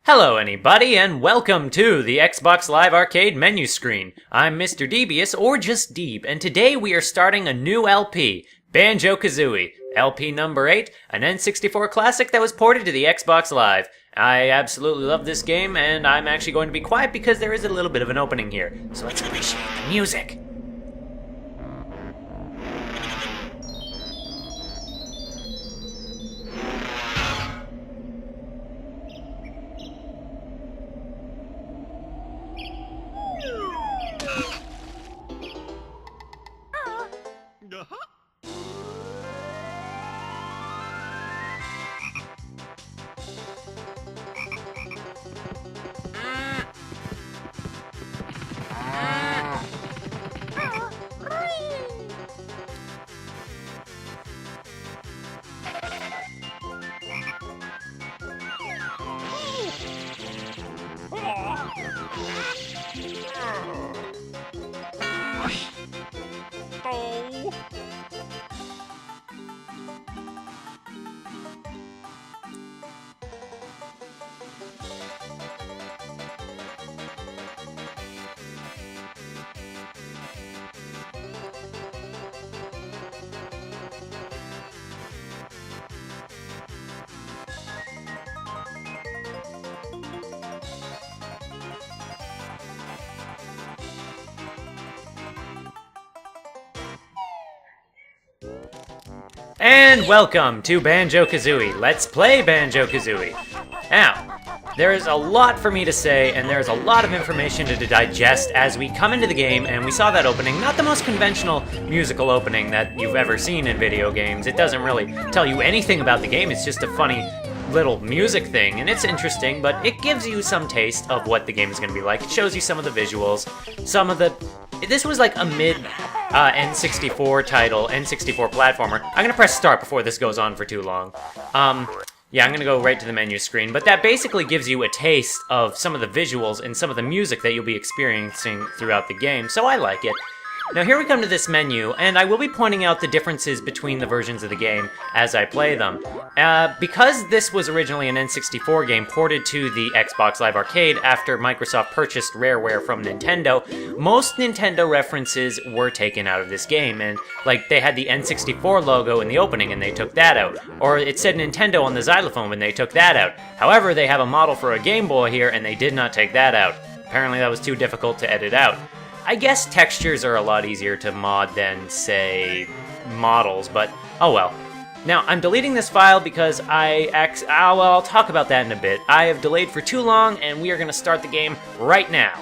Hello anybody, and welcome to the Xbox Live Arcade menu screen. I'm Mr. Devious, or just Deeb, and today we are starting a new LP, Banjo-Kazooie, LP number 8, an N64 classic that was ported to the Xbox Live. I absolutely love this game, and I'm actually going to be quiet because there is a little bit of an opening here, so let's appreciate the music. And welcome to Banjo-Kazooie. Let's play Banjo-Kazooie. Now, there is a lot for me to say, and there's a lot of information to digest as we come into the game, and we saw that opening, not the most conventional musical opening that you've ever seen in video games. It doesn't really tell you anything about the game, it's just a funny little music thing, and it's interesting, but it gives you some taste of what the game is going to be like. It shows you some of the visuals, some of the... This was like a mid N64 title, N64 platformer. I'm gonna press start before this goes on for too long. Yeah, I'm gonna go right to the menu screen, but that basically gives you a taste of some of the visuals and some of the music that you'll be experiencing throughout the game, so I like it. Now here we come to this menu, and I will be pointing out the differences between the versions of the game as I play them. Because this was originally an N64 game ported to the Xbox Live Arcade after Microsoft purchased Rareware from Nintendo, most Nintendo references were taken out of this game, and like they had the N64 logo in the opening and they took that out, or it said Nintendo on the xylophone and they took that out. However, they have a model for a Game Boy here and they did not take that out. Apparently that was too difficult to edit out. I guess textures are a lot easier to mod than, say, models, but oh well. Now, I'm deleting this file because I'll talk about that in a bit. I have delayed for too long, and we are going to start the game right now.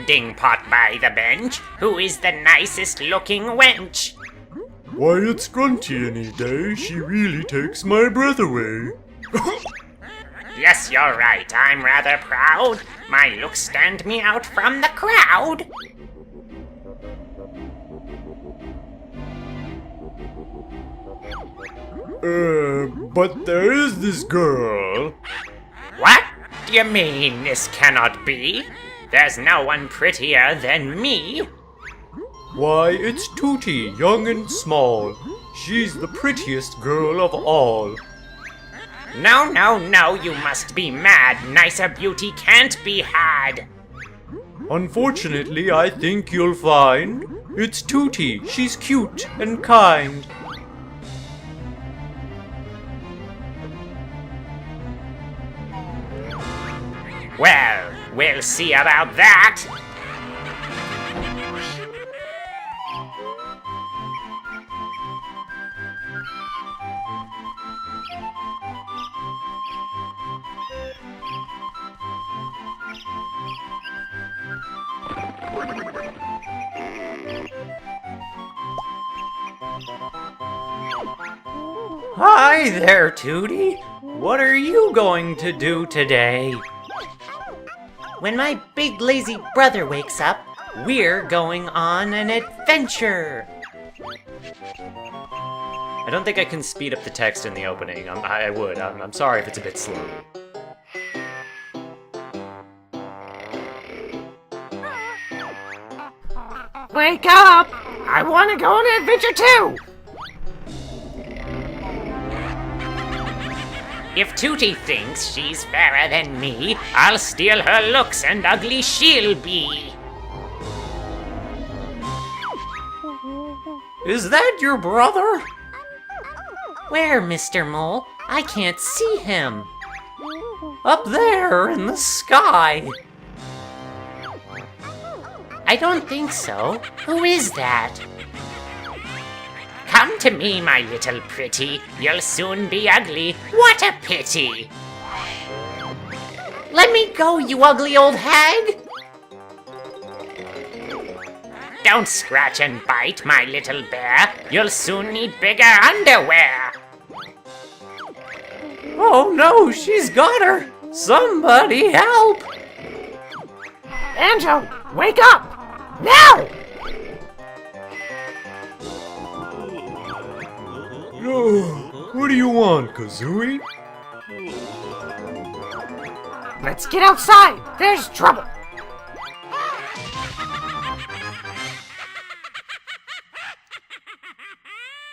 Ding pot by the bench. Who is the nicest looking wench? Why, it's Grunty any day. She really takes my breath away. Yes, you're right. I'm rather proud. My looks stand me out from the crowd. But there is this girl. What? Do you mean this cannot be? There's no one prettier than me. Why, it's Tootie, young and small. She's the prettiest girl of all. No, you must be mad. Nicer beauty can't be had. Unfortunately, I think you'll find it's Tootie. She's cute and kind. Well, we'll see about that. Hi there, Tootie. What are you going to do today? when my big lazy brother wakes up, we're going on an adventure. I don't think I can speed up the text in the opening. I would. I'm sorry if it's a bit slow. Wake up! I want to go on an adventure too! If Tootie thinks she's fairer than me, I'll steal her looks and ugly she'll be. Is that your brother? Where, Mr. Mole? I can't see him. Up there in the sky. I don't think so. Who is that? Come to me, my little pretty. You'll soon be ugly. What a pity! Let me go, you ugly old hag! Don't scratch and bite, my little bear. You'll soon need bigger underwear. Oh no, she's got her! Somebody help! Banjo, wake up! Now! Oh, what do you want, Kazooie? Let's get outside! There's trouble!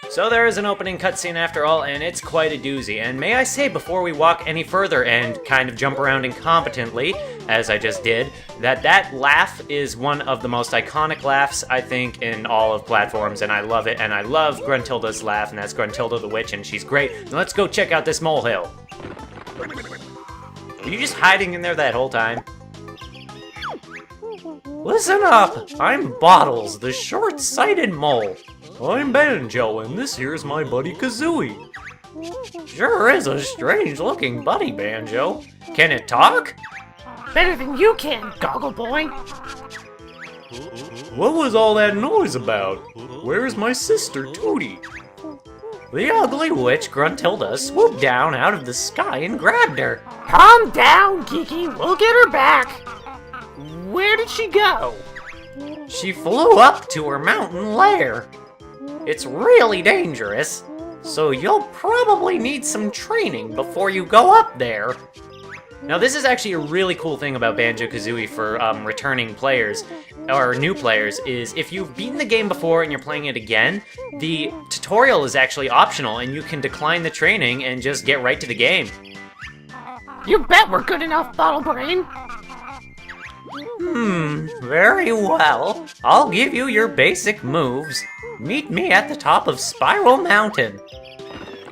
So there is an opening cutscene after all, and it's quite a doozy. And may I say, before we walk any further and kind of jump around incompetently, as I just did, that laugh is one of the most iconic laughs, I think, in all of platforms, and I love it. And I love Gruntilda's laugh, and that's Gruntilda the Witch, and she's great. Now let's go check out this molehill. Were you just hiding in there that whole time? Listen up! I'm Bottles, the short-sighted mole. I'm Banjo, and this here's my buddy Kazooie. Sure is a strange-looking buddy, Banjo. Can it talk? Better than you can, Goggle Boy! What was all that noise about? Where's my sister, Tootie? The ugly witch, Gruntilda, swooped down out of the sky and grabbed her. Calm down, Kiki, we'll get her back! Where did she go? She flew up to her mountain lair. It's really dangerous, so you'll probably need some training before you go up there. Now this is actually a really cool thing about Banjo-Kazooie for returning players, or new players, is if you've beaten the game before and you're playing it again, the tutorial is actually optional and you can decline the training and just get right to the game. You bet we're good enough, Bottle Brain! Very well. I'll give you your basic moves. Meet me at the top of Spiral Mountain.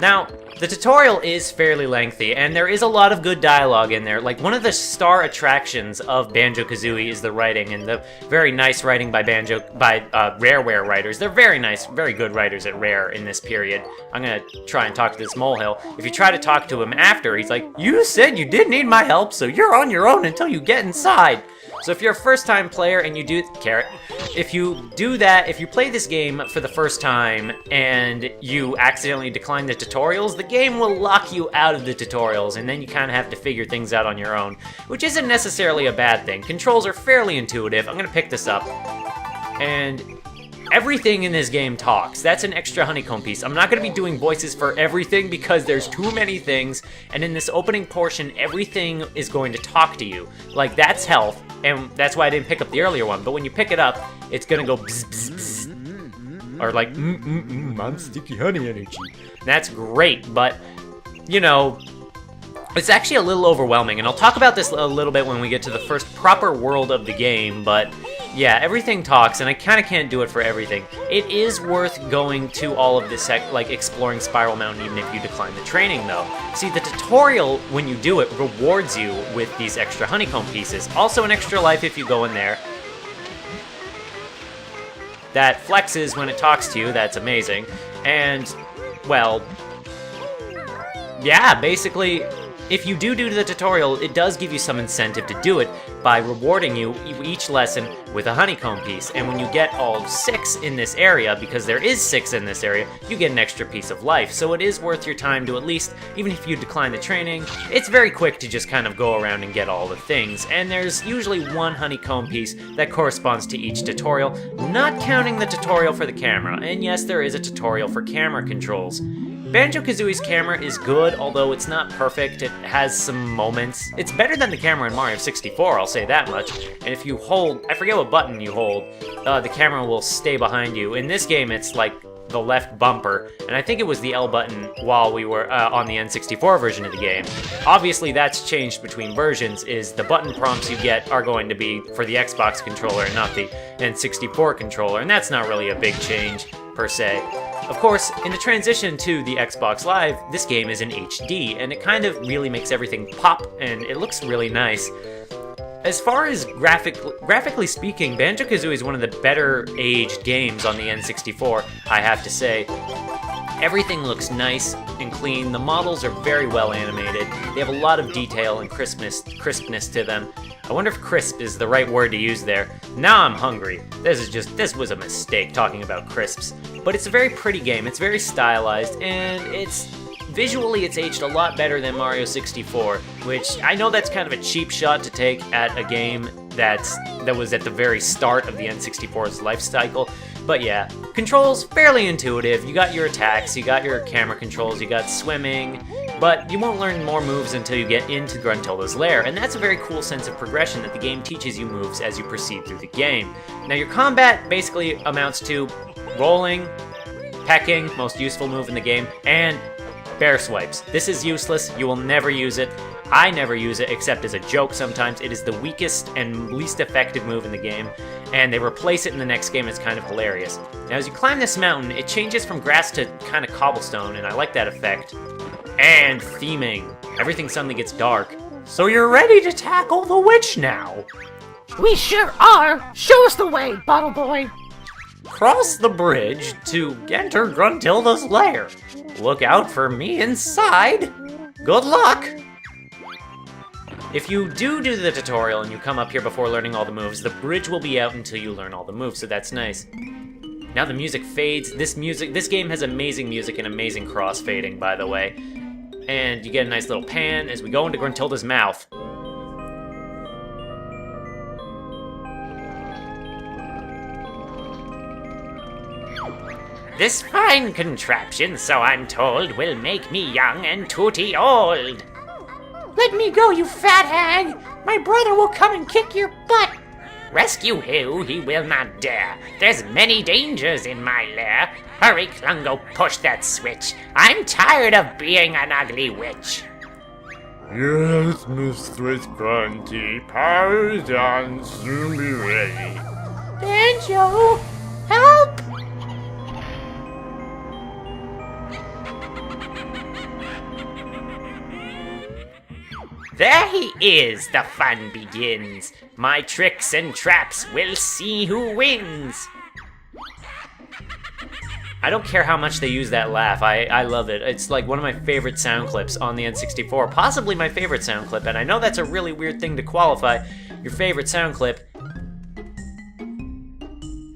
Now, the tutorial is fairly lengthy, and there is a lot of good dialogue in there. Like, one of the star attractions of Banjo-Kazooie is the writing, and the very nice writing by Rareware writers. They're very nice, very good writers at Rare in this period. I'm gonna try and talk to this molehill. If you try to talk to him after, he's like, "You said you didn't need my help, so you're on your own until you get inside." So if you're a first-time player and you do... Carrot. If you do that, if you play this game for the first time and you accidentally decline the tutorials, the game will lock you out of the tutorials, and then you kind of have to figure things out on your own, which isn't necessarily a bad thing. Controls are fairly intuitive. I'm going to pick this up. And everything in this game talks. That's an extra honeycomb piece. I'm not going to be doing voices for everything because there's too many things, and in this opening portion, everything is going to talk to you. Like, that's health, and that's why I didn't pick up the earlier one, but when you pick it up, it's going to go bzz, bzz, bzz, or like, I'm sticky honey energy. That's great, but, you know, it's actually a little overwhelming, and I'll talk about this a little bit when we get to the first proper world of the game, but yeah, everything talks, and I kind of can't do it for everything. It is worth going to all of this, like, exploring Spiral Mountain, even if you decline the training, though. See, the tutorial, when you do it, rewards you with these extra honeycomb pieces. Also an extra life if you go in there. That flexes when it talks to you, that's amazing. And, well, yeah, basically, if you do the tutorial, it does give you some incentive to do it by rewarding you each lesson with a honeycomb piece. And when you get all 6 in this area, because there is 6 in this area, you get an extra piece of life. So it is worth your time to at least, even if you decline the training, it's very quick to just kind of go around and get all the things. And there's usually 1 honeycomb piece that corresponds to each tutorial, not counting the tutorial for the camera. And yes, there is a tutorial for camera controls. Banjo-Kazooie's camera is good, although it's not perfect. It has some moments. It's better than the camera in Mario 64, I'll say that much. And if you hold, I forget what button you hold, the camera will stay behind you. In this game, it's like the left bumper, and I think it was the L button while we were on the N64 version of the game. Obviously, that's changed between versions, is the button prompts you get are going to be for the Xbox controller and not the N64 controller, and that's not really a big change, per se. Of course, in the transition to the Xbox Live, this game is in HD, and it kind of really makes everything pop, and it looks really nice. As far as graphically speaking, Banjo-Kazooie is one of the better aged games on the N64, I have to say. Everything looks nice and clean, the models are very well animated, they have a lot of detail and crispness to them. I wonder if crisp is the right word to use there. Now I'm hungry. This was a mistake talking about crisps. But it's a very pretty game, it's very stylized, and visually it's aged a lot better than Mario 64, which I know that's kind of a cheap shot to take at a game that was at the very start of the N64's life cycle. But yeah, controls fairly intuitive. You got your attacks, you got your camera controls, you got swimming, but you won't learn more moves until you get into Gruntilda's lair, and that's a very cool sense of progression that the game teaches you moves as you proceed through the game. Now your combat basically amounts to rolling, pecking, most useful move in the game, and bear swipes. This is useless, you will never use it. I never use it except as a joke sometimes. It is the weakest and least effective move in the game, and they replace it in the next game. It's kind of hilarious. Now as you climb this mountain, it changes from grass to kind of cobblestone, and I like that effect. And theming. Everything suddenly gets dark. So you're ready to tackle the witch now? We sure are! Show us the way, Bottle Boy! Cross the bridge to enter Gruntilda's lair. Look out for me inside. Good luck! If you do the tutorial and you come up here before learning all the moves, the bridge will be out until you learn all the moves, so that's nice. Now the music fades. This game has amazing music and amazing crossfading, by the way. And you get a nice little pan as we go into Gruntilda's mouth. This fine contraption, so I'm told, will make me young and tooty old. Let me go, you fat hag! My brother will come and kick your butt! Rescue who he will not dare. There's many dangers in my lair. Hurry, Klungo, push that switch. I'm tired of being an ugly witch. Yes, Mistress Grunty, powers on soon be ready. Banjo! Help! There he is, the fun begins. My tricks and traps, we'll see who wins. I don't care how much they use that laugh, I love it. It's like one of my favorite sound clips on the N64, possibly my favorite sound clip, and I know that's a really weird thing to qualify your favorite sound clip.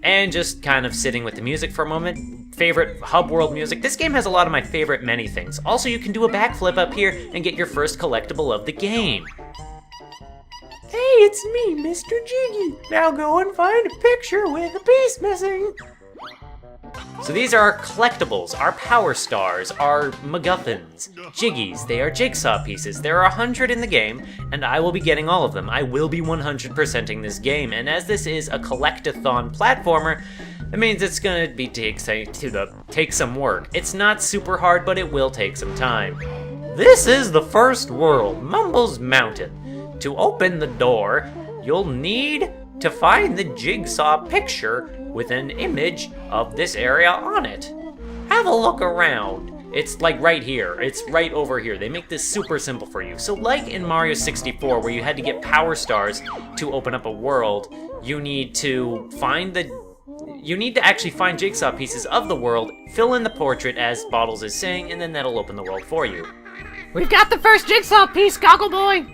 And just kind of sitting with the music for a moment. Favorite hub world music. This game has a lot of my favorite many things. Also, you can do a backflip up here and get your first collectible of the game. Hey, it's me, Mr. Jiggy. Now go and find a picture with a piece missing. So these are our collectibles, our power stars, our MacGuffins, Jiggies. They are jigsaw pieces. There are 100 in the game, and I will be getting all of them. I will be 100%ing this game, and as this is a collect-a-thon platformer, it means it's gonna be take some work. It's not super hard, but it will take some time. This is the first world, Mumble's Mountain. To open the door, you'll need to find the jigsaw picture with an image of this area on it. Have a look around. It's like right here. It's right over here. They make this super simple for you. So like in Mario 64, where you had to get power stars to open up a world, you need to actually find jigsaw pieces of the world, fill in the portrait as Bottles is saying, and then that'll open the world for you. We've got the first jigsaw piece, Goggle Boy!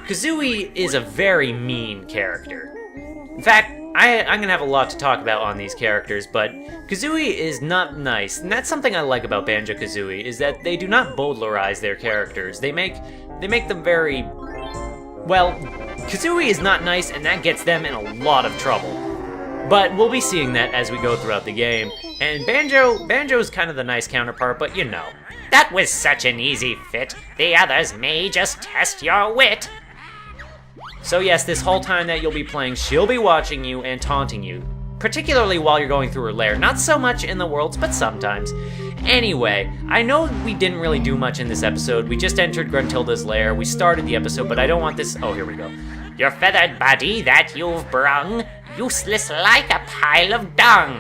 Kazooie is a very mean character. In fact, I'm gonna have a lot to talk about on these characters, but Kazooie is not nice, and that's something I like about Banjo-Kazooie, is that they do not bowdlerize their characters. They make them very... Well, Kazooie is not nice, and that gets them in a lot of trouble. But we'll be seeing that as we go throughout the game, and Banjo's kind of the nice counterpart, but you know. That was such an easy fit. The others may just test your wit. So yes, this whole time that you'll be playing, she'll be watching you and taunting you. Particularly while you're going through her lair. Not so much in the worlds, but sometimes. Anyway, I know we didn't really do much in this episode. We just entered Gruntilda's lair. We started the episode, but I don't want this... Oh, here we go. Your feathered body that you've brung, useless like a pile of dung.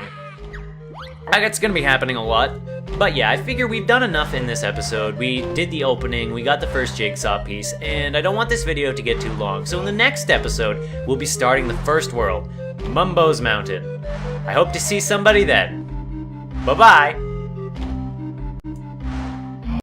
That's gonna be happening a lot. But yeah, I figure we've done enough in this episode. We did the opening, we got the first jigsaw piece, and I don't want this video to get too long. So in the next episode, we'll be starting the first world, Mumbo's Mountain. I hope to see somebody then. Bye-bye!